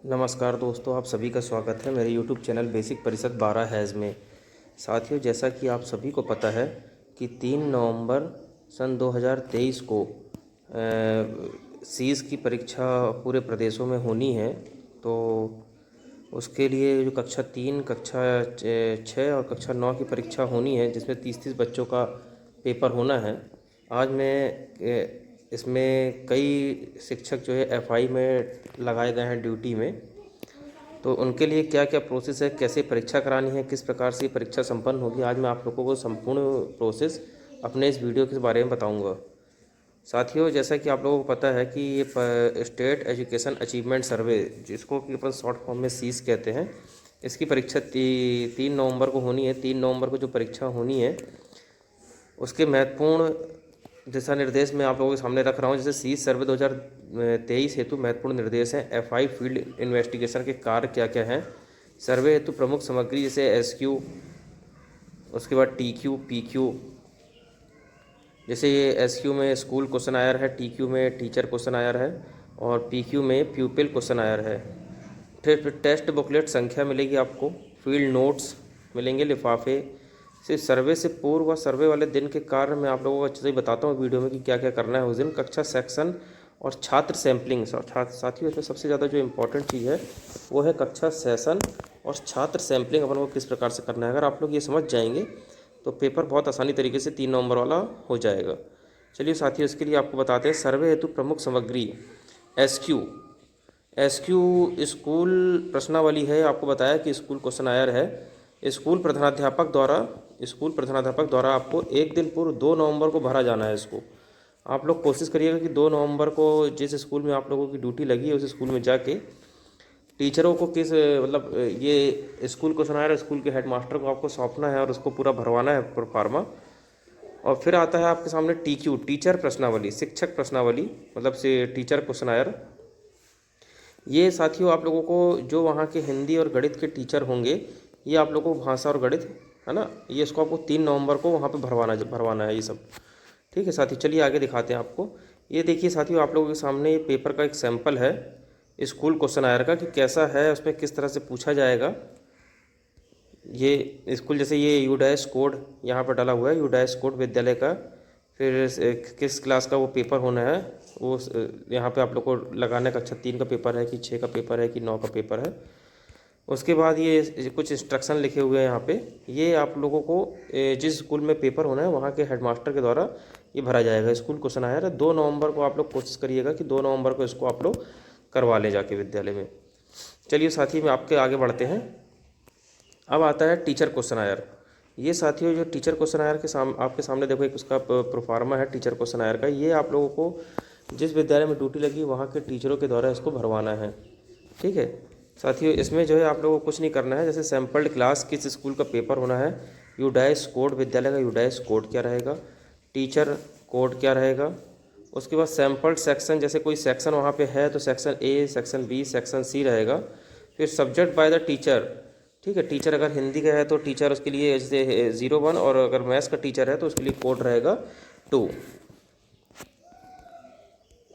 नमस्कार दोस्तों, आप सभी का स्वागत है मेरे यूट्यूब चैनल बेसिक परिषद 12 हैज़ में। साथियों, जैसा कि आप सभी को पता है कि 3 नवंबर सन 2023 को सीज़ की परीक्षा पूरे प्रदेशों में होनी है। तो उसके लिए जो कक्षा 3, कक्षा 6 और कक्षा 9 की परीक्षा होनी है, जिसमें 30-30 बच्चों का पेपर होना है। आज इसमें कई शिक्षक जो है एफआई में लगाए गए हैं ड्यूटी में। तो उनके लिए क्या क्या प्रोसेस है, कैसे परीक्षा करानी है, किस प्रकार से परीक्षा संपन्न होगी, आज मैं आप लोगों को संपूर्ण प्रोसेस अपने इस वीडियो के बारे में बताऊंगा। साथियों, जैसा कि आप लोगों को पता है कि ये स्टेट एजुकेशन अचीवमेंट सर्वे, जिसको कि अपन शॉर्ट फॉर्म में सीस कहते हैं, इसकी परीक्षा 3 नवंबर को होनी है। 3 नवंबर को जो परीक्षा होनी है उसके महत्वपूर्ण दिशा निर्देश मैं आप लोगों के सामने रख रहा हूँ। जैसे सीज सर्वे 2023 हेतु महत्वपूर्ण निर्देश हैं। एफआई फील्ड इन्वेस्टिगेशन के कार्य क्या क्या हैं। सर्वे हेतु प्रमुख सामग्री जैसे एसक्यू, उसके बाद टीक्यू, पीक्यू। जैसे ये एसक्यू में स्कूल क्वेश्चन आयर है, टीक्यू में टीचर क्वेश्चन आयर है और पीक्यू में प्यूपिल क्वेश्चन आयर है। फिर टेस्ट बुकलेट संख्या मिलेगी आपको, फील्ड नोट्स मिलेंगे, लिफाफे। सिर्फ सर्वे से पूर्व व सर्वे वाले दिन के कार्य मैं आप लोगों को अच्छे से बताता हूँ वीडियो में कि क्या क्या करना है उस दिन। कक्षा सेक्शन और छात्र सैम्पलिंग। साथियों, इसमें सबसे ज़्यादा जो इम्पोर्टेंट चीज़ है वो है कक्षा सेशन और छात्र सैम्पलिंग अपन को किस प्रकार से करना है। अगर आप लोग ये समझ जाएंगे तो पेपर बहुत आसानी तरीके से 3 नवंबर वाला हो जाएगा। चलिए साथियों, इसके लिए आपको बताते हैं सर्वे हेतु प्रमुख सामग्री। एसक्यू स्कूल प्रश्नावली है। आपको बताया कि स्कूल क्वेश्चन आयर है। स्कूल प्रधानाध्यापक द्वारा आपको एक दिन पूर्व 2 नवंबर को भरा जाना है इसको। आप लोग कोशिश करिएगा कि 2 नवंबर को जिस स्कूल में आप लोगों की ड्यूटी लगी है उस स्कूल में जाके टीचरों को ये स्कूल क्वेश्चन आयर स्कूल के हेडमास्टर को आपको सौंपना है और उसको पूरा भरवाना है प्रोफार्मा। और फिर आता है आपके सामने टीक्यू, टीचर प्रश्नावली, शिक्षक प्रश्नावली, मतलब से टीचर क्वेश्चन आयर। ये साथियों आप लोगों को जो वहाँ के हिंदी और गणित के टीचर होंगे, ये आप लोगों को भाषा और गणित है ना, ये इसको आपको 3 नवंबर को वहाँ पे भरवाना है ये सब। ठीक है साथियों, चलिए आगे दिखाते हैं आपको। ये देखिए साथियों, आप लोगों के सामने ये पेपर का एक सैंपल है स्कूल क्वेश्चन आयर का कि कैसा है, उसमें किस तरह से पूछा जाएगा। ये स्कूल जैसे ये यूडाइस कोड यहाँ पर डाला हुआ है, यूडाइस कोड विद्यालय का। फिर किस क्लास का वो पेपर होना है वो यहाँ पे आप लोग को लगाना है। कक्षा 3 का पेपर है कि 6 का पेपर है कि 9 का पेपर है। उसके बाद ये कुछ इंस्ट्रक्शन लिखे हुए हैं यहाँ पे। ये आप लोगों को जिस स्कूल में पेपर होना है वहाँ के हेडमास्टर के द्वारा ये भरा जाएगा। स्कूल क्वेश्चन आया है 2 नवंबर को। आप लोग कोशिश करिएगा कि 2 नवंबर को इसको आप लोग करवा ले जाके विद्यालय में। चलिए साथी, में आपके आगे बढ़ते हैं। अब आता है टीचर क्वेश्चन आयर। ये साथियों जो टीचर क्वेश्चन आयर आपके सामने देखो, एक उसका प्रोफार्मा है टीचर क्वेश्चन आयर का। ये आप लोगों को जिस विद्यालय में ड्यूटी लगी वहाँ के टीचरों के द्वारा इसको भरवाना है। ठीक है साथियों, इसमें जो है आप लोगों को कुछ नहीं करना है। जैसे सैम्पल्ड क्लास किस स्कूल का पेपर होना है, यूडाइस कोड विद्यालय का यूडाइस कोड क्या रहेगा, टीचर कोड क्या रहेगा। उसके बाद सैम्पल्ड सेक्शन, जैसे कोई सेक्शन वहाँ पे है तो section A, section B, section C रहेगा। फिर सब्जेक्ट बाय द टीचर। ठीक है, टीचर अगर हिंदी का है तो टीचर उसके लिए जैसे 01, और अगर मैथ्स का टीचर है तो उसके लिए कोड रहेगा 2।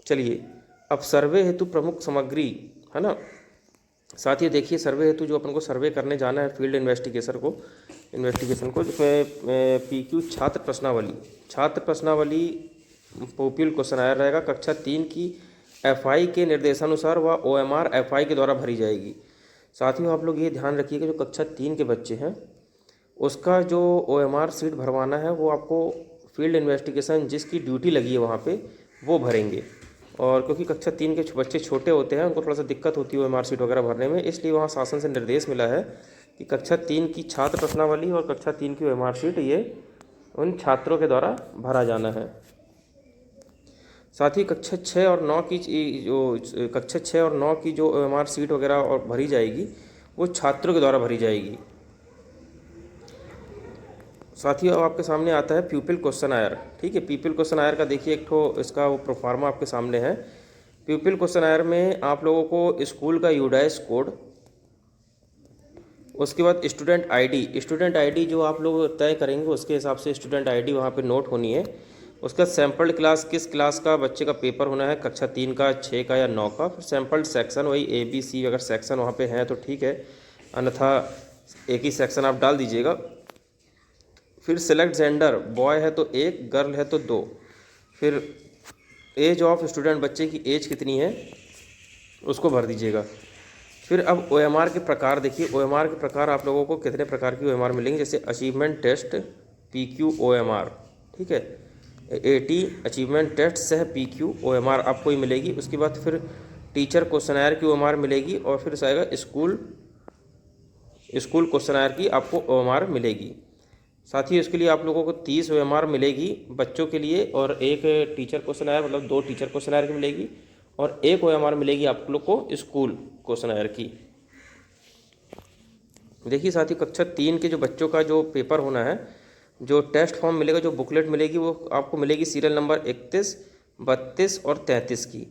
चलिए, अब सर्वे हेतु प्रमुख सामग्री है ना। साथियों देखिए, सर्वे हेतु जो अपन को सर्वे करने जाना है फील्ड इन्वेस्टिगेशन को जिसमें पीक्यू छात्र प्रश्नावली पोपियल क्वेश्चन आया रहेगा। कक्षा 3 की एफआई के निर्देशानुसार व ओएमआर एफआई के द्वारा भरी जाएगी। साथियों आप लोग ये ध्यान रखिएगा, जो कक्षा 3 के बच्चे हैं उसका जो ओएमआर सीट भरवाना है वो आपको फील्ड इन्वेस्टिगेशन जिसकी ड्यूटी लगी है वहाँ पे वो भरेंगे। और क्योंकि कक्षा 3 के बच्चे छोटे होते हैं, उनको थोड़ा सा दिक्कत होती है ओएमआर सीट वगैरह भरने में, इसलिए वहाँ शासन से निर्देश मिला है कि कक्षा 3 की छात्र प्रश्नावली और कक्षा 3 की ओएमआर सीट ये उन छात्रों के द्वारा भरा जाना है। साथ ही कक्षा 6 और 9 की जो ओएमआर सीट वगैरह और भरी जाएगी वो छात्रों के द्वारा भरी जाएगी। साथियों अब आपके सामने आता है प्यूपिल क्वेश्चन आयर। ठीक है, प्यूपिल क्वेश्चन आयर का देखिए एक ठो इसका वो प्रोफार्मा आपके सामने है। प्यूपिल क्वेश्चन आयर में आप लोगों को स्कूल का यूडाइस कोड, उसके बाद स्टूडेंट आईडी जो आप लोग तय करेंगे उसके हिसाब से स्टूडेंट आईडी वहाँ पे नोट होनी है। उसका सैम्पल्ड क्लास, किस क्लास का बच्चे का पेपर होना है, कक्षा 3 का, 6 का या 9 का। फिर सैम्पल्ड सेक्शन, वही ABC, अगर सेक्शन वहाँ पे है तो ठीक है, अन्यथा एक ही सेक्शन आप डाल दीजिएगा। फिर सेलेक्ट जेंडर, बॉय है तो 1, गर्ल है तो 2। फिर एज ऑफ स्टूडेंट, बच्चे की एज कितनी है उसको भर दीजिएगा। फिर अब OMR के प्रकार देखिए, OMR के प्रकार आप लोगों को कितने प्रकार की OMR मिलेंगे, जैसे अचीवमेंट टेस्ट, PQ OMR, ठीक है। AT अचीवमेंट टेस्ट सह PQ OMR आपको ही मिलेगी। उसके बाद फिर टीचर क्वेश्चनर की OMR मिलेगी, और फिर आएगा स्कूल क्वेश्चनर की आपको OMR मिलेगी। साथ ही इसके लिए आप लोगों को 30 OMR मिलेगी बच्चों के लिए, और एक टीचर क्वेश्चनर, मतलब 2 टीचर क्वेश्चनर की मिलेगी, और एक OMR मिलेगी आप लोग को स्कूल क्वेश्चनर की। देखिए साथ ही कक्षा 3 के जो बच्चों का जो पेपर होना है, जो टेस्ट फॉर्म मिलेगा, जो बुकलेट मिलेगी, वो आपको मिलेगी सीरियल नंबर 31, 32 और 33 की।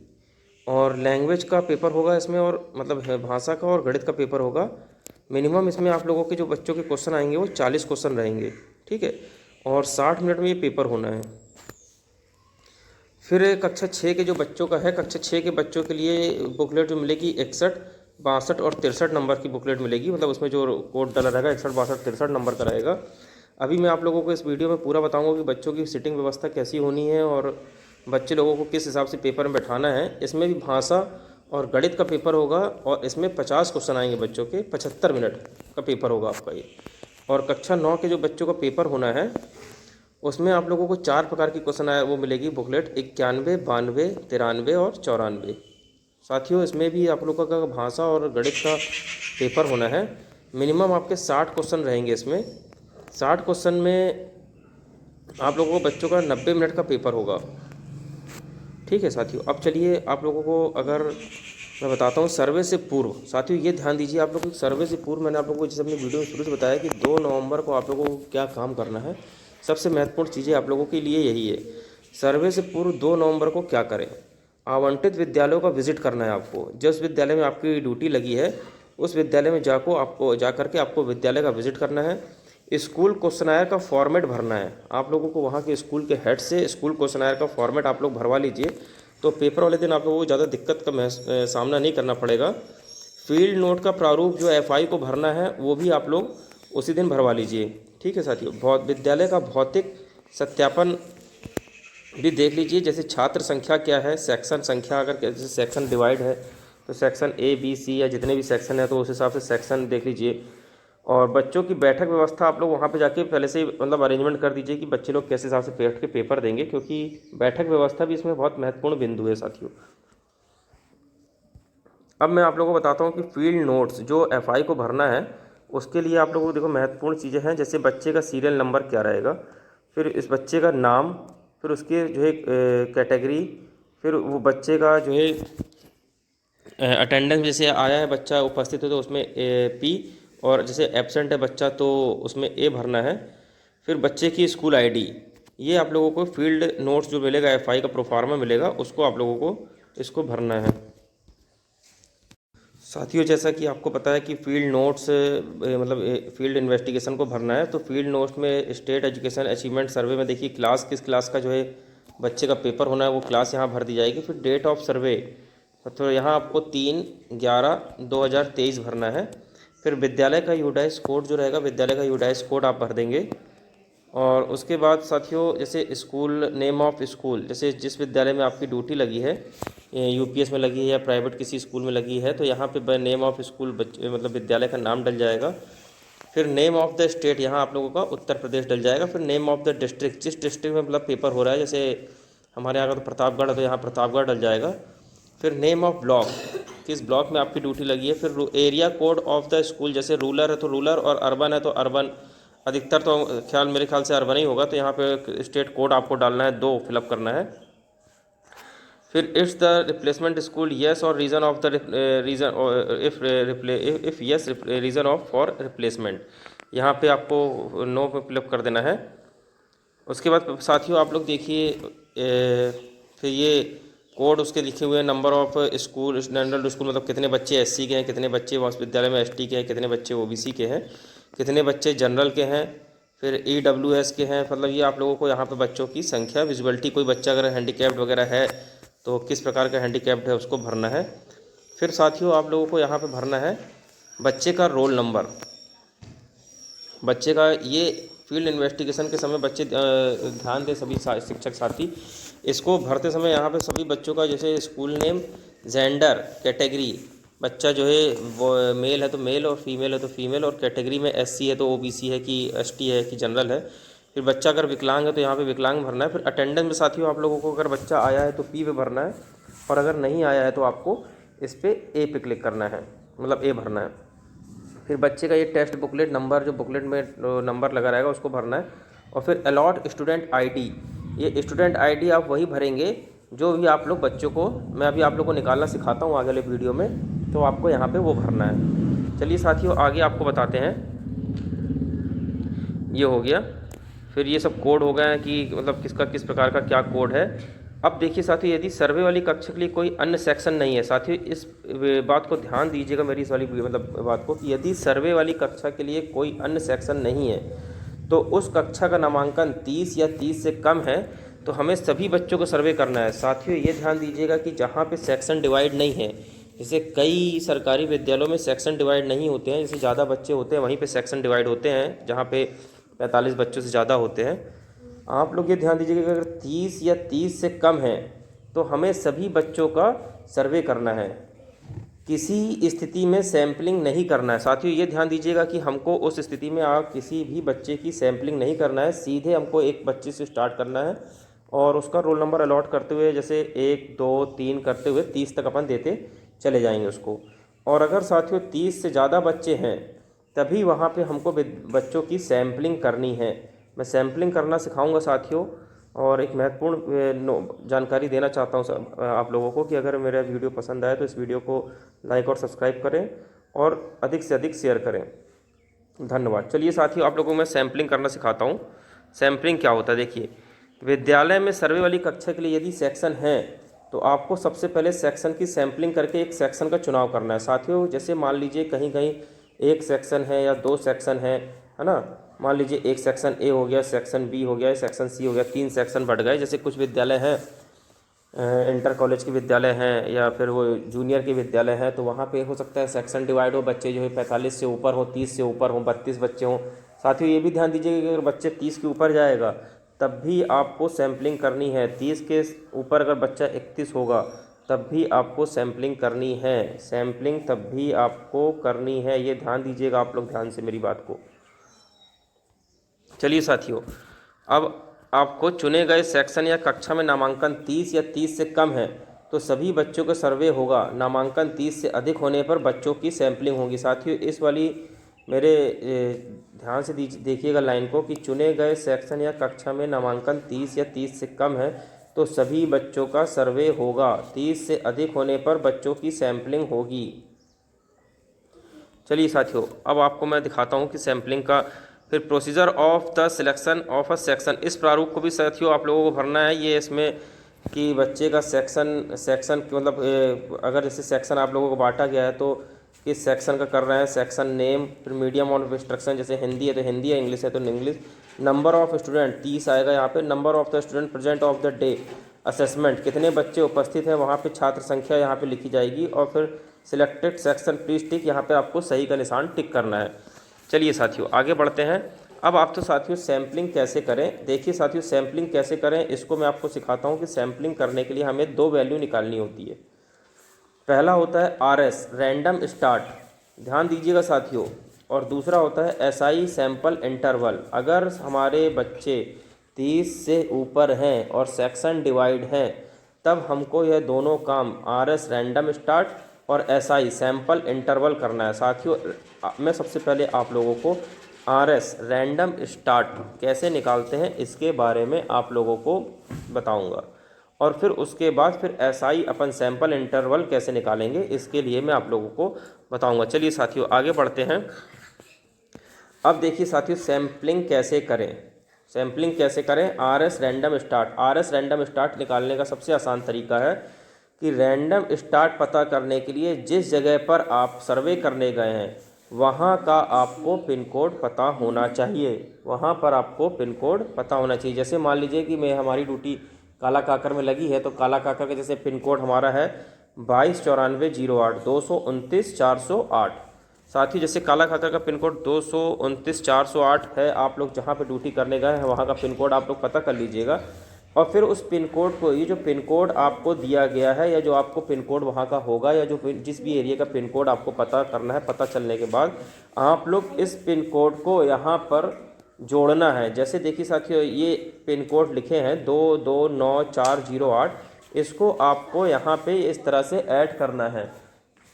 और लैंग्वेज का पेपर होगा इसमें, और मतलब है भाषा का और गणित का पेपर होगा। मिनिमम इसमें आप लोगों के जो बच्चों के क्वेश्चन आएंगे वो 40 क्वेश्चन रहेंगे, ठीक है। और 60 मिनट में ये पेपर होना है। फिर कक्षा 6 के जो बच्चों का है, कक्षा 6 के बच्चों के लिए बुकलेट जो मिलेगी 61, 62 और 63 नंबर की बुकलेट मिलेगी। मतलब उसमें जो कोड डला रहेगा 61, 62, 63 नंबर का रहेगा। अभी मैं आप लोगों को इस वीडियो में पूरा बताऊंगा कि बच्चों की सीटिंग व्यवस्था कैसी होनी है, और बच्चे लोगों को किस हिसाब से पेपर में बैठाना है। इसमें भी भाषा और गणित का पेपर होगा, और इसमें 50 क्वेश्चन आएंगे बच्चों के, 75 मिनट का पेपर होगा आपका ये। और कक्षा 9 के जो बच्चों का पेपर होना है, उसमें आप लोगों को 4 प्रकार की क्वेश्चन आए वो मिलेगी बुकलेट, 91, 92, 93 और 94। साथियों इसमें भी आप लोगों का भाषा और गणित का पेपर होना है। मिनिमम आपके 60 क्वेश्चन रहेंगे इसमें। 60 क्वेश्चन में आप लोगों को बच्चों का 90 मिनट का पेपर होगा, ठीक है साथियों। अब चलिए आप लोगों को अगर मैं बताता हूँ सर्वे से पूर्व, साथियों ये ध्यान दीजिए आप लोगों को, सर्वे से पूर्व मैंने आप लोगों को जैसे अपनी वीडियो में शुरू से बताया कि 2 नवंबर को आप लोगों को क्या काम करना है। सबसे महत्वपूर्ण चीज़ें आप लोगों के लिए यही है। सर्वे से पूर्व 2 नवंबर को क्या करें, आवंटित विद्यालयों का विजिट करना है आपको। जिस विद्यालय में आपकी ड्यूटी लगी है उस विद्यालय में जा करके आपको विद्यालय का विजिट करना है। स्कूल क्वेश्चनायर का फॉर्मेट भरना है आप लोगों को। वहाँ के स्कूल के हेड से स्कूल क्वेश्चनायर का फॉर्मेट आप लोग भरवा लीजिए, तो पेपर वाले दिन आप लोगों को ज़्यादा दिक्कत का सामना नहीं करना पड़ेगा। फील्ड नोट का प्रारूप जो FI को भरना है वो भी आप लोग उसी दिन भरवा लीजिए, ठीक है साथियों। विद्यालय का भौतिक सत्यापन भी देख लीजिए, जैसे छात्र संख्या क्या है, सेक्शन संख्या, अगर जैसे सेक्शन डिवाइड है तो सेक्शन A B C या जितने भी सेक्शन है तो उस हिसाब से सेक्शन देख लीजिए। और बच्चों की बैठक व्यवस्था आप लोग वहाँ पे जाके पहले से ही मतलब अरेंजमेंट कर दीजिए कि बच्चे लोग कैसे हिसाब से बैठ के पेपर देंगे, क्योंकि बैठक व्यवस्था भी इसमें बहुत महत्वपूर्ण बिंदु है साथियों। अब मैं आप लोगों को बताता हूँ कि फील्ड नोट्स जो FI को भरना है उसके लिए आप लोगों को देखो महत्वपूर्ण चीज़ें हैं, जैसे बच्चे का सीरियल नंबर क्या रहेगा, फिर इस बच्चे का नाम, फिर उसके जो है कैटेगरी, फिर वो बच्चे का जो है अटेंडेंस, जैसे आया है बच्चा उपस्थित है तो उसमें P, और जैसे एब्सेंट है बच्चा तो उसमें A भरना है। फिर बच्चे की स्कूल ID, ये आप लोगों को फील्ड नोट्स जो मिलेगा FI का प्रोफार्मा मिलेगा उसको आप लोगों को इसको भरना है। साथियों जैसा कि आपको पता है कि फील्ड नोट्स मतलब फील्ड इन्वेस्टिगेशन को भरना है, तो फील्ड नोट्स में स्टेट एजुकेशन अचीवमेंट सर्वे में देखिए क्लास, किस क्लास का जो है बच्चे का पेपर होना है वो क्लास यहाँ भर दी जाएगी। फिर डेट ऑफ सर्वे, तो यहाँ आपको 3/11/2023 भरना है। फिर विद्यालय का यूडाइस कोड जो रहेगा, विद्यालय का यूडाइस कोड आप भर देंगे। और उसके बाद साथियों जैसे स्कूल नेम ऑफ स्कूल, जैसे जिस विद्यालय में आपकी ड्यूटी लगी है, UPS में लगी है या प्राइवेट किसी स्कूल में लगी है, तो यहाँ पे नेम ऑफ स्कूल बच्चे मतलब विद्यालय का नाम डल जाएगा। फिर नेम ऑफ द स्टेट, यहाँ आप लोगों का उत्तर प्रदेश डल जाएगा। फिर नेम ऑफ द डिस्ट्रिक्ट, जिस डिस्ट्रिक्ट में मतलब पेपर हो रहा है, जैसे हमारे यहाँ का तो प्रतापगढ़ है तो यहाँ प्रतापगढ़ डल जाएगा। फिर नेम ऑफ ब्लॉक, किस ब्लॉक में आपकी ड्यूटी लगी है। फिर area code of the school, जैसे रूरल है तो रूरल और अर्बन है तो अर्बन, अधिकतर तो मेरे ख्याल से अर्बन ही होगा, तो यहाँ पे स्टेट कोड आपको डालना है, 2 फिलअप करना है। फिर it's the replacement school, yes और reason of the reason, if yes reason of for replacement, यहाँ पे आपको नो पे फिलअप कर देना है। उसके बाद साथियों आप लोग देखिए फिर ये कोड उसके लिखे हुए हैं, number of school, standard school मतलब कितने बच्चे SC के हैं, कितने बच्चे विद्यालय में ST के हैं, कितने बच्चे OBC के हैं, कितने बच्चे जनरल के हैं, फिर EWS के हैं, मतलब ये आप लोगों को यहाँ पे बच्चों की संख्या, विजुअलिटी, कोई बच्चा अगर हैंडीकैप्ड वगैरह है तो किस प्रकार का हैंडीकैप्ड है उसको भरना है। फिर साथियों आप लोगों को यहाँ पे भरना है बच्चे का रोल नंबर। बच्चे का ये फील्ड इन्वेस्टिगेशन के समय बच्चे ध्यान दें, सभी शिक्षक साथी, इसको भरते समय यहाँ पे सभी बच्चों का जैसे स्कूल नेम, जेंडर, कैटेगरी, बच्चा जो है वो मेल है तो मेल और फीमेल है तो फीमेल, और कैटेगरी में SC है तो OBC है कि ST है कि जनरल है। फिर बच्चा अगर विकलांग है तो यहाँ पे विकलांग भरना है। फिर अटेंडेंस में साथियों आप लोगों को अगर बच्चा आया है तो P पे भरना है, और अगर नहीं आया है तो आपको इस पर A पे क्लिक करना है, मतलब A भरना है। फिर बच्चे का ये टेस्ट बुकलेट नंबर, जो बुकलेट में नंबर लगा रहेगा उसको भरना है। और फिर अलॉट स्टूडेंट ID, ये स्टूडेंट ID आप वही भरेंगे जो भी आप लोग बच्चों को, मैं अभी आप लोग को निकालना सिखाता हूँ आगे वाले वीडियो में, तो आपको यहाँ पे वो भरना है। चलिए साथियों आगे आपको बताते हैं। ये हो गया। फिर ये सब कोड हो गए हैं कि मतलब किसका किस प्रकार का क्या कोड है। अब देखिए साथियों, यदि सर्वे वाली कक्षा के लिए कोई अन्य सेक्शन नहीं है, साथियों इस बात को ध्यान दीजिएगा मेरी इस वाली मतलब बात को, कि यदि सर्वे वाली कक्षा के लिए कोई अन्य सेक्शन नहीं है तो उस कक्षा का नामांकन 30 या 30 से कम है तो हमें सभी बच्चों को सर्वे करना है। साथियों ये ध्यान दीजिएगा कि जहाँ पे सेक्शन डिवाइड नहीं है, जैसे कई सरकारी विद्यालयों में सेक्शन डिवाइड नहीं होते हैं, जैसे ज़्यादा बच्चे होते हैं वहीं पे सेक्शन डिवाइड होते हैं, जहाँ पे 45 बच्चों से ज़्यादा होते हैं। आप लोग ये ध्यान दीजिएगा कि अगर 30 या 30 से कम है तो हमें सभी बच्चों का सर्वे करना है, किसी स्थिति में सैम्पलिंग नहीं करना है। साथियों ये ध्यान दीजिएगा कि हमको उस स्थिति में आप किसी भी बच्चे की सैम्पलिंग नहीं करना है, सीधे हमको एक बच्चे से स्टार्ट करना है और उसका रोल नंबर अलॉट करते हुए जैसे 1 2 3 करते हुए 30 तक अपन देते चले जाएंगे उसको। और अगर साथियों 30 से ज़्यादा बच्चे हैं तभी वहाँ पे हमको बच्चों की सैम्पलिंग करनी है। मैं सैम्पलिंग करना सिखाऊंगा साथियों। और एक महत्वपूर्ण जानकारी देना चाहता हूँ आप लोगों को कि अगर मेरा वीडियो पसंद आए तो इस वीडियो को लाइक और सब्सक्राइब करें और अधिक से अधिक शेयर करें। धन्यवाद। चलिए साथियों आप लोगों को मैं सैम्पलिंग करना सिखाता हूँ। सैम्पलिंग क्या होता है देखिए, विद्यालय में सर्वे वाली कक्षा के लिए यदि सेक्शन है तो आपको सबसे पहले सेक्शन की सैम्पलिंग करके एक सेक्शन का चुनाव करना है। साथियों जैसे मान लीजिए कहीं कहीं एक सेक्शन है या 2 सेक्शन है ना, मान लीजिए एक सेक्शन A हो गया, सेक्शन B हो गया, सेक्शन C हो गया, 3 सेक्शन बढ़ गए। जैसे कुछ विद्यालय हैं इंटर कॉलेज के विद्यालय हैं या फिर वो जूनियर के विद्यालय हैं, तो वहाँ पे हो सकता है सेक्शन डिवाइड हो, बच्चे जो है 45 से ऊपर हो, 30 से ऊपर हो, 32 बच्चे हों। साथियों ये भी ध्यान दीजिएगा कि अगर बच्चे 30 के ऊपर जाएगा तब भी आपको सैम्पलिंग करनी है। 30 के ऊपर अगर बच्चा 31 होगा तब भी आपको सैम्पलिंग करनी है, सैम्पलिंग तब भी आपको करनी है। ये ध्यान दीजिएगा आप लोग ध्यान से मेरी बात को। चलिए साथियों, अब आपको चुने गए सेक्शन या कक्षा में नामांकन 30 या 30 से कम है तो सभी बच्चों का सर्वे होगा। नामांकन 30 से अधिक होने पर बच्चों की सैम्पलिंग होगी। साथियों इस वाली मेरे ध्यान से देखिएगा लाइन को, कि चुने गए सेक्शन या कक्षा में नामांकन 30 या 30 से कम है तो सभी बच्चों का सर्वे होगा। 30 से अधिक होने पर बच्चों की सैम्पलिंग होगी। चलिए साथियों, अब आपको मैं दिखाता हूँ कि सैम्पलिंग का फिर procedure of the selection of a section. इस प्रारूप को भी साथियों आप लोगों को भरना है। ये इसमें कि बच्चे का सेक्शन मतलब अगर जैसे सेक्शन आप लोगों को बांटा गया है तो किस सेक्शन का कर रहे हैं, सेक्शन नेम, फिर मीडियम ऑफ इंस्ट्रक्शन, जैसे हिंदी है तो हिंदी है, इंग्लिश है तो इंग्लिश, नंबर ऑफ स्टूडेंट 30 आएगा यहाँ पे, number of the student present of the day, assessment कितने बच्चे उपस्थित हैं वहाँ पे छात्र संख्या यहाँ पे लिखी जाएगी, और फिर सिलेक्टेड सेक्शन प्लीज टिक, यहाँ पे आपको सही का निशान टिक करना है। चलिए साथियों आगे बढ़ते हैं। अब आप तो साथियों सैम्पलिंग कैसे करें, देखिए साथियों सैम्पलिंग कैसे करें इसको मैं आपको सिखाता हूँ कि सैम्पलिंग करने के लिए हमें 2 वैल्यू निकालनी होती है। पहला होता है RS रैंडम स्टार्ट, ध्यान दीजिएगा साथियों, और दूसरा होता है SI सैंपल इंटरवल। अगर हमारे बच्चे 30 से ऊपर हैं और सेक्शन डिवाइड हैं तब हमको यह दोनों काम RS रैंडम स्टार्ट और SI सैंपल इंटरवल करना है। साथियों मैं सबसे पहले आप लोगों को RS रैंडम स्टार्ट कैसे निकालते हैं इसके बारे में आप लोगों को बताऊंगा, और फिर उसके बाद फिर SI अपन सैंपल इंटरवल कैसे निकालेंगे इसके लिए मैं आप लोगों को बताऊंगा। चलिए साथियों आगे बढ़ते हैं। अब देखिए साथियों सैम्पलिंग कैसे करें, सैम्पलिंग कैसे करें। RS random start, RS random start निकालने का सबसे आसान तरीका है कि रैंडम स्टार्ट पता करने के लिए जिस जगह पर आप सर्वे करने गए हैं वहाँ का आपको पिन कोड पता होना चाहिए, वहाँ पर आपको पिन कोड पता होना चाहिए। जैसे मान लीजिए कि मैं हमारी ड्यूटी काला काकर में लगी है, तो काला काकर का जैसे पिन कोड हमारा है 229408 229 408। साथ ही जैसे काला काकर का पिन कोड 229 408 है, आप लोग जहाँ पे ड्यूटी करने गए हैं वहाँ का पिन कोड आप लोग पता कर लीजिएगा। और फिर उस पिन कोड को, ये जो पिन कोड आपको दिया गया है या जो आपको पिन कोड वहाँ का होगा या जो जिस भी एरिया का पिन कोड आपको पता करना है, पता चलने के बाद आप लोग इस पिन कोड को यहाँ पर जोड़ना है। जैसे देखिए साथियों, ये पिन कोड लिखे हैं 229408, इसको आपको यहाँ पे इस तरह से ऐड करना है।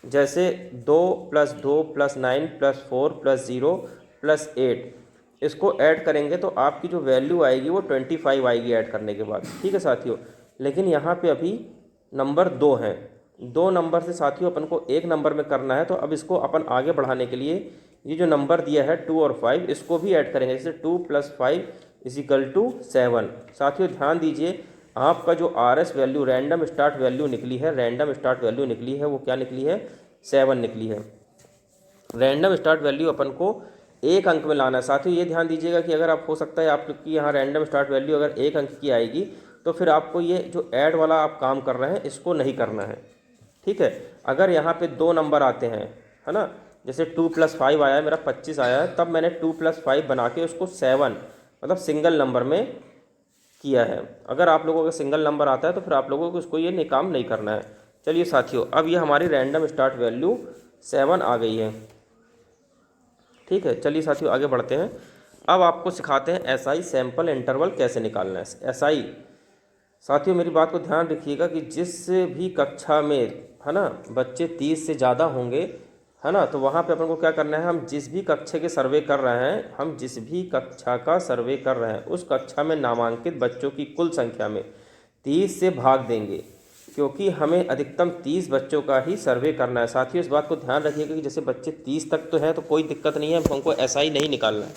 जैसे 2 + 2 + 9 + 4 + 0 + 8, इसको ऐड करेंगे तो आपकी जो वैल्यू आएगी वो 25 आएगी ऐड करने के बाद। ठीक है साथियों, लेकिन यहाँ पे अभी नंबर 2 हैं, 2 नंबर से साथियों अपन को एक नंबर में करना है। तो अब इसको अपन आगे बढ़ाने के लिए ये जो नंबर दिया है 2 और 5, इसको भी ऐड करेंगे। जैसे 2 + 5 = 7। साथियों ध्यान दीजिए, आपका जो RS value, random start value निकली है, रैंडम स्टार्ट वैल्यू निकली है, वो क्या निकली है? 7 निकली है। रैंडम स्टार्ट वैल्यू अपन को एक अंक में लाना है। साथियों ये ध्यान दीजिएगा कि अगर आप, हो सकता है आपकी यहाँ रैंडम स्टार्ट वैल्यू अगर एक अंक की आएगी, तो फिर आपको ये जो ऐड वाला आप काम कर रहे हैं इसको नहीं करना है। ठीक है, अगर यहाँ पे 2 नंबर आते हैं, है ना, जैसे 2 + 5 आया है, मेरा 25 आया है, तब मैंने 2 + 5 बना के उसको 7 मतलब सिंगल नंबर में किया है। अगर आप लोगों का सिंगल नंबर आता है तो फिर आप लोगों को इसको ये काम नहीं करना है। चलिए साथियों, अब ये हमारी रैंडम स्टार्ट वैल्यू 7 आ गई है। ठीक है, चलिए साथियों आगे बढ़ते हैं। अब आपको सिखाते हैं SI सैंपल इंटरवल कैसे निकालना है। SI साथियों मेरी बात को ध्यान रखिएगा कि जिस भी कक्षा में, है ना, बच्चे 30 से ज़्यादा होंगे, है ना, तो वहाँ पे अपन को क्या करना है, हम जिस भी कक्षा के सर्वे कर रहे हैं, हम जिस भी कक्षा का सर्वे कर रहे हैं उस कक्षा में नामांकित बच्चों की कुल संख्या में 30 से भाग देंगे, क्योंकि हमें अधिकतम 30 बच्चों का ही सर्वे करना है। साथियों इस बात को ध्यान रखिएगा कि जैसे बच्चे 30 तक तो हैं तो कोई दिक्कत नहीं है, हमको SI नहीं निकालना है।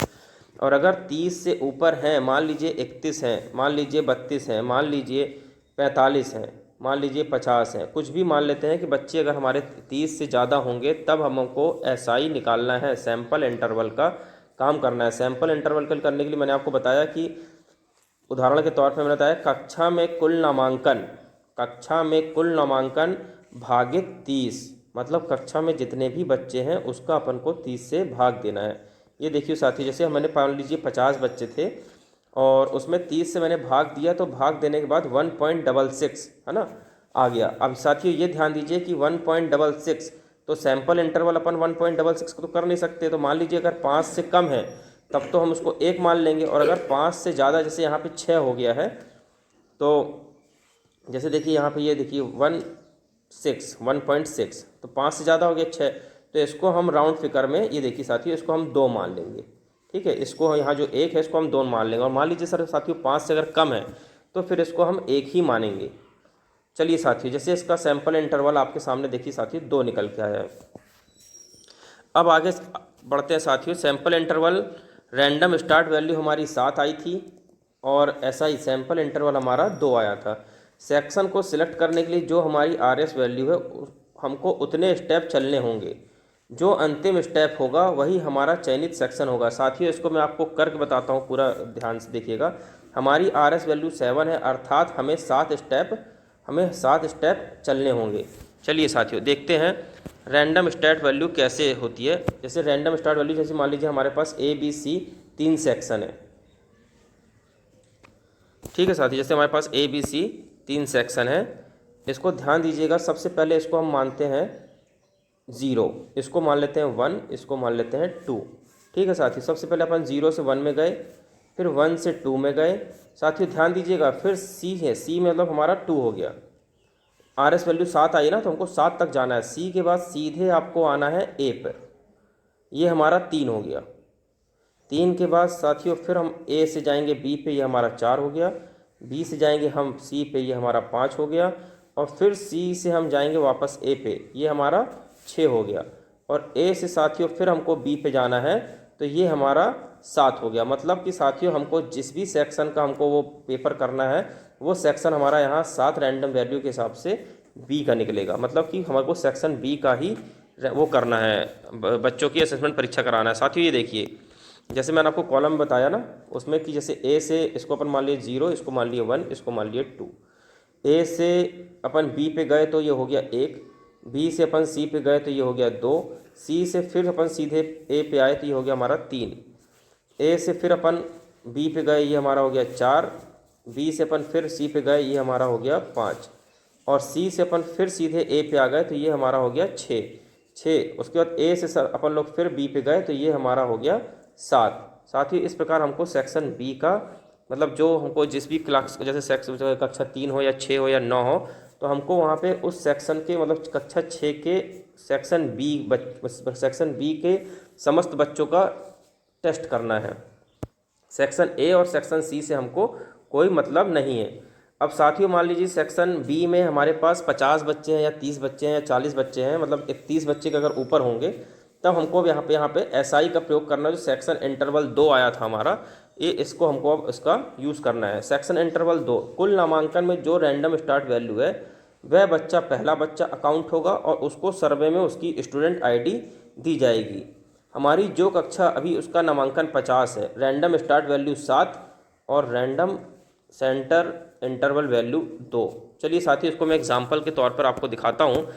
और अगर 30 से ऊपर हैं, मान लीजिए 31 हैं, मान लीजिए 32 हैं, मान लीजिए 45 हैं, मान लीजिए 50 हैं, कुछ भी मान लेते हैं कि बच्चे अगर हमारे 30 से ज़्यादा होंगे, तब हमको SI निकालना है, सैंपल इंटरवल का काम करना है। सैंपल इंटरवल करने के लिए मैंने आपको बताया कि उदाहरण के तौर पर मैंने बताया कक्षा में कुल नामांकन, कक्षा में कुल नामांकन भागित 30, मतलब कक्षा में जितने भी बच्चे हैं उसका अपन को 30 से भाग देना है। ये देखिए साथी, जैसे मैंने मान लीजिए 50 बच्चे थे और उसमें 30 से मैंने भाग दिया, तो भाग देने के बाद 1.66, है ना, आ गया। अब साथियों ये ध्यान दीजिए कि 1.66, तो सैंपल इंटरवल अपन 1.66 को तो कर नहीं सकते। तो मान लीजिए अगर 5 से कम है तब तो हम उसको 1 मान लेंगे, और अगर 5 से ज़्यादा, जैसे यहाँ पे 6 हो गया है, तो जैसे देखिए यहाँ पे ये देखिए 1.6, तो 5 से ज़्यादा हो गया 6, तो इसको हम राउंड फिगर में, ये देखिए साथियों, इसको हम 2 मान लेंगे। ठीक है, इसको यहाँ जो 1 है इसको हम 2 मान लेंगे। और मान लीजिए सर साथियों 5 से अगर कम है तो फिर इसको हम 1 ही मानेंगे। चलिए साथियों, जैसे इसका सैंपल इंटरवल आपके सामने देखिए साथियों 2 निकल के आया है। अब आगे बढ़ते हैं साथियों। Sample interval random start value हमारी 7 आई थी और SI सैंपल इंटरवल हमारा 2 आया था। सेक्शन को सिलेक्ट करने के लिए जो हमारी RS वैल्यू है हमको उतने स्टेप चलने होंगे, जो अंतिम स्टेप होगा वही हमारा चयनित सेक्शन होगा। साथियों इसको मैं आपको करके बताता हूँ, पूरा ध्यान से देखिएगा। हमारी RS वैल्यू 7 है, अर्थात हमें 7 स्टेप चलने होंगे। चलिए साथियों देखते हैं रैंडम स्टार्ट वैल्यू कैसे होती है। जैसे रैंडम स्टार्ट वैल्यू, जैसे मान लीजिए हमारे पास ABC 3 सेक्शन है। ठीक है साथी, जैसे हमारे पास ABC 3 सेक्शन है, इसको ध्यान दीजिएगा। सबसे पहले इसको हम मानते हैं 0, इसको मान लेते हैं 1, इसको मान लेते हैं 2। ठीक है साथी, सबसे पहले अपन 0 से 1 में गए, फिर 1 से 2 में गए। साथियों ध्यान दीजिएगा, फिर C है, C में मतलब हमारा 2 हो गया। RS वैल्यू 7 आई ना, तो हमको 7 तक जाना है। C के बाद सीधे आपको आना है A पर, ये हमारा 3 हो गया। 3 के बाद साथियों फिर हम A से जाएंगे B पे, ये हमारा 4 हो गया। B से जाएंगे हम C पे, ये हमारा 5 हो गया। और फिर C से हम जाएंगे वापस A पे, ये हमारा 6 हो गया। और A से साथियों फिर हमको B पे जाना है, तो ये हमारा 7 हो गया। मतलब कि साथियों हमको जिस भी सेक्शन का हमको वो पेपर करना है, वो सेक्शन हमारा यहाँ 7 रैंडम वैल्यू के हिसाब से B का निकलेगा। मतलब कि हमारे को सेक्शन B का ही वो करना है, बच्चों की असेसमेंट परीक्षा कराना है। साथियों ये देखिए, जैसे मैंने आपको कॉलम बताया ना, उसमें कि जैसे ए से इसको अपन मान लिए 0, इसको मान लिए 1, इसको मान लिए 2। ए से अपन बी पे गए तो ये हो गया 1, बी से अपन सी पे गए तो ये हो गया 2, सी से फिर अपन सीधे ए पे आए तो ये हो गया हमारा 3, ए से फिर अपन बी पे गए ये हमारा हो गया 4, बी से अपन फिर सी पे गए ये हमारा हो गया 5, और सी से अपन फिर सीधे ए पे आ गए तो ये हमारा हो गया 6। उसके बाद ए से सर अपन लोग फिर बी पे गए तो ये हमारा हो गया 7। साथ ही इस प्रकार हमको सेक्शन बी का मतलब जो हमको जिस भी क्लास जैसे सेक्शन कक्षा 3 हो या 6 हो या 9 हो, तो हमको वहाँ पे उस सेक्शन के मतलब कक्षा 6 के सेक्शन बी के समस्त बच्चों का टेस्ट करना है। सेक्शन ए और सेक्शन सी से हमको कोई मतलब नहीं है। अब साथियों मान लीजिए सेक्शन बी में हमारे पास 50 बच्चे हैं या 30 बच्चे हैं या 40 बच्चे हैं, मतलब 31 बच्चे के अगर ऊपर होंगे, तब हमको यहाँ पे एसआई का प्रयोग करना है। जो सेक्शन इंटरवल 2 आया था हमारा, ये इसको हमको अब इसका यूज़ करना है। सेक्शन इंटरवल 2 कुल नामांकन में जो रैंडम स्टार्ट वैल्यू है वह बच्चा पहला बच्चा अकाउंट होगा और उसको सर्वे में उसकी स्टूडेंट आईडी दी जाएगी। हमारी जो कक्षा अभी उसका नामांकन 50 है, रैंडम स्टार्ट वैल्यू 7 और रैंडम सेंटर इंटरवल वैल्यू 2। चलिए साथियों इसको मैं एग्जांपल के तौर पर आपको दिखाता हूँ।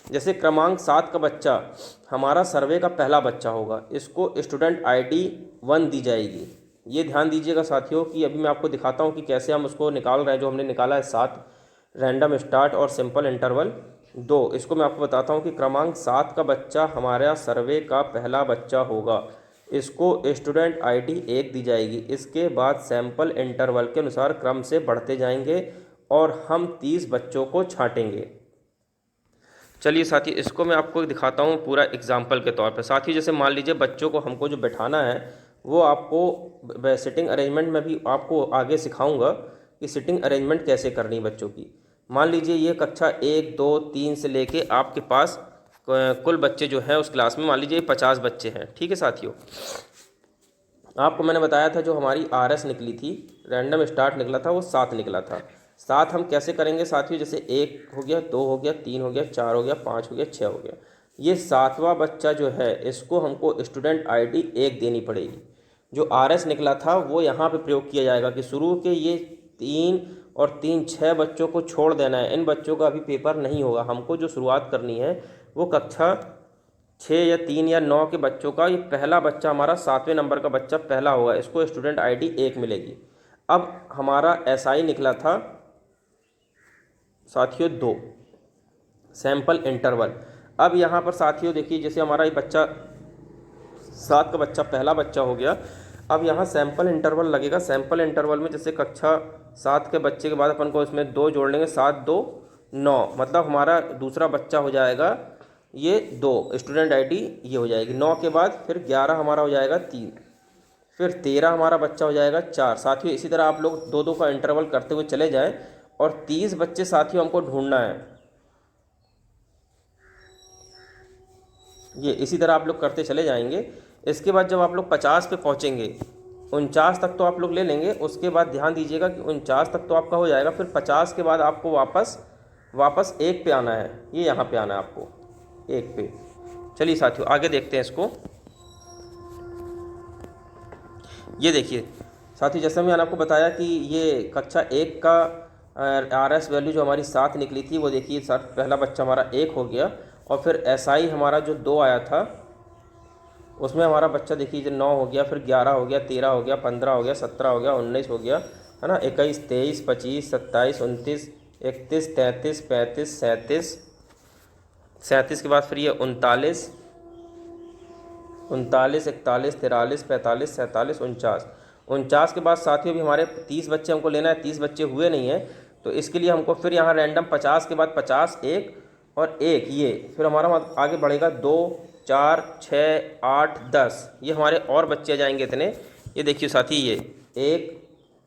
जैसे क्रमांक 7 का बच्चा हमारा सर्वे का पहला बच्चा होगा, इसको स्टूडेंट आईडी 1 दी जाएगी। ये ध्यान दीजिएगा साथियों कि अभी मैं आपको दिखाता हूँ कि कैसे हम उसको निकाल रहे हैं। जो हमने निकाला है 7 रैंडम स्टार्ट और सिंपल इंटरवल 2, इसको मैं आपको बताता हूँ कि क्रमांक 7 का बच्चा हमारा सर्वे का पहला बच्चा होगा, इसको स्टूडेंट आईडी 1 दी जाएगी। इसके बाद सैंपल इंटरवल के अनुसार क्रम से बढ़ते जाएंगे और हम 30 बच्चों को छांटेंगे। चलिए साथियों इसको मैं आपको दिखाता हूँ पूरा एग्जाम्पल के तौर पर। साथियों जैसे मान लीजिए बच्चों को हमको जो बैठाना है वो आपको सिटिंग अरेंजमेंट में भी आपको आगे सिखाऊंगा कि सिटिंग अरेंजमेंट कैसे करनी है बच्चों की। मान लीजिए ये कक्षा 1, 2, 3 से लेके आपके पास कुल बच्चे जो हैं उस क्लास में मान लीजिए 50 बच्चे हैं। ठीक है साथियों, आपको मैंने बताया था जो हमारी आरएस निकली थी, रैंडम स्टार्ट निकला था, वो 7 निकला था। 7 हम कैसे करेंगे साथियों, जैसे 1 हो गया, 2 हो गया, 3 हो गया, 4 हो गया, 5 हो गया, 6 हो गया। ये 7वां बच्चा जो है इसको हमको स्टूडेंट आईडी 1 देनी पड़ेगी। जो आरएस निकला था वो यहाँ पे प्रयोग किया जाएगा कि शुरू के ये 3 और 3 6 बच्चों को छोड़ देना है। इन बच्चों का अभी पेपर नहीं होगा। हमको जो शुरुआत करनी है वो कक्षा 6 या 3 या 9 के बच्चों का ये पहला बच्चा हमारा 7वें नंबर का बच्चा पहला होगा, इसको स्टूडेंट आईडी 1 मिलेगी। अब हमारा एसआई निकला था साथियों 2 सैंपल इंटरवल। अब यहाँ पर साथियों देखिए जैसे हमारा ये बच्चा 7 का बच्चा पहला बच्चा हो गया, अब यहाँ सैंपल इंटरवल लगेगा। सैंपल इंटरवल में जैसे कक्षा 7 के बच्चे के बाद अपन को इसमें 2 जोड़ लेंगे, 7 2 9, मतलब हमारा दूसरा बच्चा हो जाएगा ये 2, स्टूडेंट आईडी ये हो जाएगी। 9 के बाद फिर 11 हमारा हो जाएगा 3, फिर 13 हमारा बच्चा हो जाएगा 4। साथियों इसी तरह आप लोग 2-2 का इंटरवल करते हुए चले जाएं और 30 बच्चे साथियों हमको ढूंढना है। ये इसी तरह आप लोग करते चले जाएंगे। इसके बाद जब आप लोग 50 पे पहुँचेंगे, 49 तक तो आप लोग ले लेंगे। उसके बाद ध्यान दीजिएगा कि 49 तक तो आपका हो जाएगा, फिर 50 के बाद आपको वापस 1 पे आना है। ये यहाँ पे आना है आपको 1 पे। चलिए साथियों आगे देखते हैं इसको। ये देखिए साथियों जैसे मैंने आपको बताया कि ये कक्षा 1 का आरएस वैल्यू जो हमारी 7 निकली थी, वो देखिए पहला बच्चा हमारा 1 हो गया। और फिर एसआई हमारा जो 2 आया था उसमें हमारा बच्चा देखिए 9 हो गया, फिर 11 हो गया, 13 हो गया, 15 हो गया, 17 हो गया, 19 हो गया, है ना, 21, 23, 25, 27, 29, 31, 33, 35, 37, 37 के बाद फिर ये 39, 41, 43, 43, 45, 47, 49। 49 के बाद साथियों भी हमारे 30 बच्चे हमको लेना है। 30 बच्चे हुए नहीं हैं, तो इसके लिए हमको फिर यहाँ रैंडम 50 के बाद 50, 1 और 1, ये फिर हमारा आगे बढ़ेगा 2, 4, 6, 8, 10। ये हमारे और बच्चे जाएंगे इतने। ये देखिए साथी ये 1,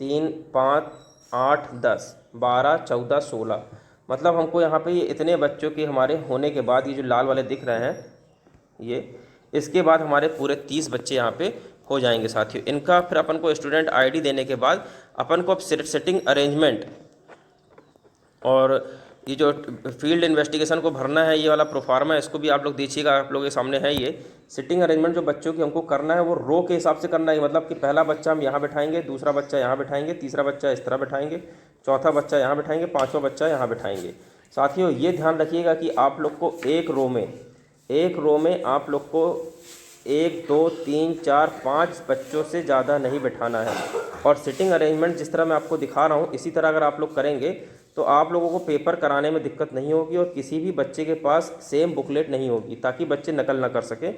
3, 5, 8, 10, 12, 14, 16, मतलब हमको यहाँ पे ये इतने बच्चों के हमारे होने के बाद ये जो लाल वाले दिख रहे हैं ये, इसके बाद हमारे पूरे 30 बच्चे यहाँ पे हो जाएंगे साथियों। इनका फिर अपन को स्टूडेंट आईडी देने के बाद अपन को अब सिटिंग अरेंजमेंट और ये जो फील्ड इन्वेस्टिगेशन को भरना है, ये वाला प्रोफार्मा है, इसको भी आप लोग देखिएगा, आप लोगों के सामने है ये सिटिंग अरेंजमेंट जो बच्चों की हमको करना है वो रो के हिसाब से करना है। मतलब कि पहला बच्चा हम यहाँ बैठाएंगे, दूसरा बच्चा यहाँ बैठाएंगे, तीसरा बच्चा इस तरह बैठाएंगे, चौथा बच्चा यहाँ बैठाएंगे, पाँचवा बच्चा यहाँ बैठाएंगे। साथियों ये ध्यान रखिएगा कि आप लोग को एक रो में आप लोग को 1 2 3 4 5 बच्चों से ज़्यादा नहीं बैठाना है। और सिटिंग अरेंजमेंट जिस तरह मैं आपको दिखा रहा हूँ इसी तरह अगर आप लोग करेंगे तो आप लोगों को पेपर कराने में दिक्कत नहीं होगी और किसी भी बच्चे के पास सेम बुकलेट नहीं होगी, ताकि बच्चे नकल ना कर सकें।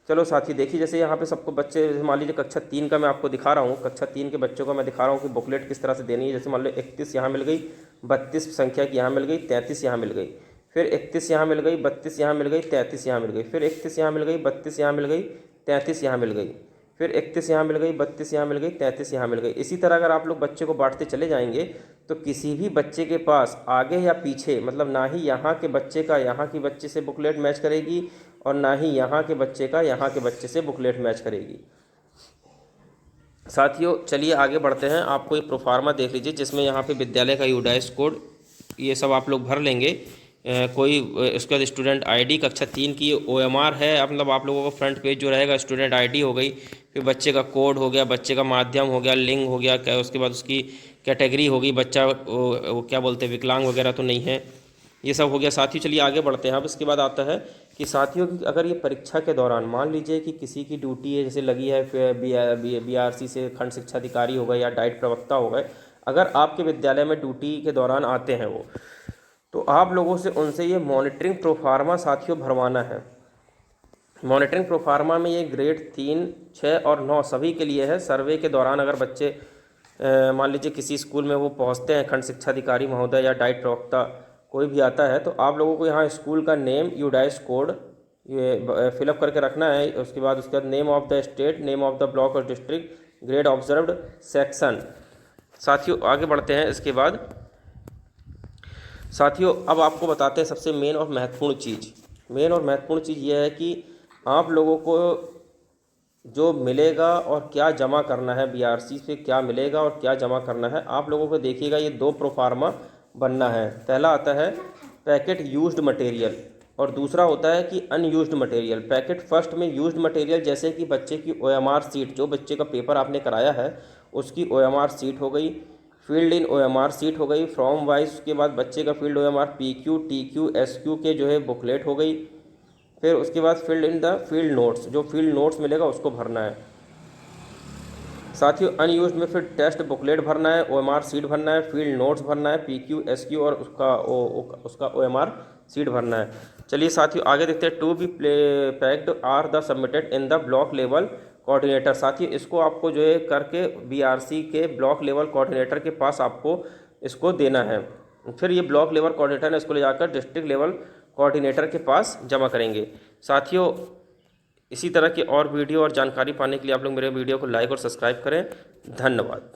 चलो साथी देखिए, जैसे यहाँ पे सबको बच्चे, मान लीजिए कक्षा 3 का मैं आपको दिखा रहा हूँ, कक्षा 3 के बच्चों का मैं दिखा रहा हूँ कि बुकलेट किस तरह से देनी है। जैसे मान लो 31 यहाँ मिल गई, 32 संख्या की यहाँ मिल गई, 33 यहाँ मिल गई, फिर 31 यहाँ मिल गई, 32 यहाँ मिल गई, 33 यहाँ मिल गई, फिर 31 यहाँ मिल गई, 32 यहाँ मिल गई, 33 यहाँ मिल गई, फिर 31 यहाँ मिल गई, 32 यहाँ मिल गई, 33 यहाँ मिल गई। इसी तरह अगर आप लोग बच्चे को बांटते चले जाएंगे तो किसी भी बच्चे के पास आगे या पीछे, मतलब ना ही यहाँ के बच्चे का यहाँ के बच्चे से बुकलेट मैच करेगी और ना ही यहाँ के बच्चे का यहाँ के बच्चे से बुकलेट मैच करेगी। साथियों चलिए आगे बढ़ते हैं। आपको एक प्रोफार्मा देख लीजिए जिसमें यहाँ पे विद्यालय का यूडाइस कोड ये सब आप लोग भर लेंगे। कोई उसके बाद स्टूडेंट आईडी, कक्षा 3 की ओएमआर है, मतलब आप लोगों का फ्रंट पेज जो रहेगा स्टूडेंट आईडी हो गई, फिर बच्चे का कोड हो गया, बच्चे का माध्यम हो गया, लिंग हो गया, क्या उसके बाद उसकी कैटेगरी होगी, बच्चा वो क्या बोलते हैं विकलांग वगैरह तो नहीं है, ये सब हो गया। साथियों चलिए आगे बढ़ते हैं। अब इसके बाद आता है कि साथियों की अगर ये परीक्षा के दौरान मान लीजिए कि किसी की ड्यूटी है जैसे लगी है BRC से खंड शिक्षा अधिकारी हो गए या डाइट प्रवक्ता हो गए, अगर आपके विद्यालय में ड्यूटी के दौरान आते हैं वो, तो आप लोगों से उनसे ये मॉनिटरिंग प्रोफार्मा साथियों भरवाना है। मॉनिटरिंग प्रोफार्मा में ये ग्रेड 3, 6 और 9 सभी के लिए है। सर्वे के दौरान अगर बच्चे मान लीजिए किसी स्कूल में वो पहुंचते हैं, खंड शिक्षा अधिकारी महोदय या डाइट प्रवक्ता कोई भी आता है, तो आप लोगों को यहाँ स्कूल का नेम, यूडाइस कोड ये फिलअप करके रखना है। उसके बाद name of the state, name of the block और डिस्ट्रिक्ट, ग्रेड ऑब्जर्व्ड, सेक्शन। साथियों आगे बढ़ते हैं। इसके बाद साथियों अब आपको बताते हैं सबसे मेन और महत्वपूर्ण चीज़ यह है कि आप लोगों को जो मिलेगा और क्या जमा करना है, BRC से क्या मिलेगा और क्या जमा करना है, आप लोगों को देखिएगा ये 2 प्रोफार्मा बनना है। पहला आता है पैकेट यूज्ड मटेरियल और दूसरा होता है कि अनयूज्ड मटेरियल। पैकेट फर्स्ट में यूज्ड मटेरियल जैसे कि बच्चे की OMR सीट, जो बच्चे का पेपर आपने कराया है उसकी OMR सीट हो गई, फील्ड इन OMR सीट हो गई, फ्रॉम वाइज, उसके बाद बच्चे का field OMR PQ, TQ, SQ के जो है बुकलेट हो गई, फिर उसके बाद field in the field notes, जो फील्ड नोट्स मिलेगा उसको भरना है। साथियों अनयूज्ड में फिर टेस्ट बुकलेट भरना है, OMR सीट भरना है, फील्ड नोट्स भरना है, PQ, SQ और उसका OMR सीट भरना है। चलिए साथियों आगे देखते हैं। To be packed are the submitted in the block level coordinator. साथियों इसको आपको जो है करके BRC के ब्लॉक लेवल कोऑर्डिनेटर के पास आपको इसको देना है। फिर ये ब्लॉक लेवल कोऑर्डिनेटर ने इसको ले जाकर डिस्ट्रिक्ट लेवल कोऑर्डिनेटर के पास जमा करेंगे। साथियों इसी तरह की और वीडियो और जानकारी पाने के लिए आप लोग मेरे वीडियो को लाइक और सब्सक्राइब करें। धन्यवाद।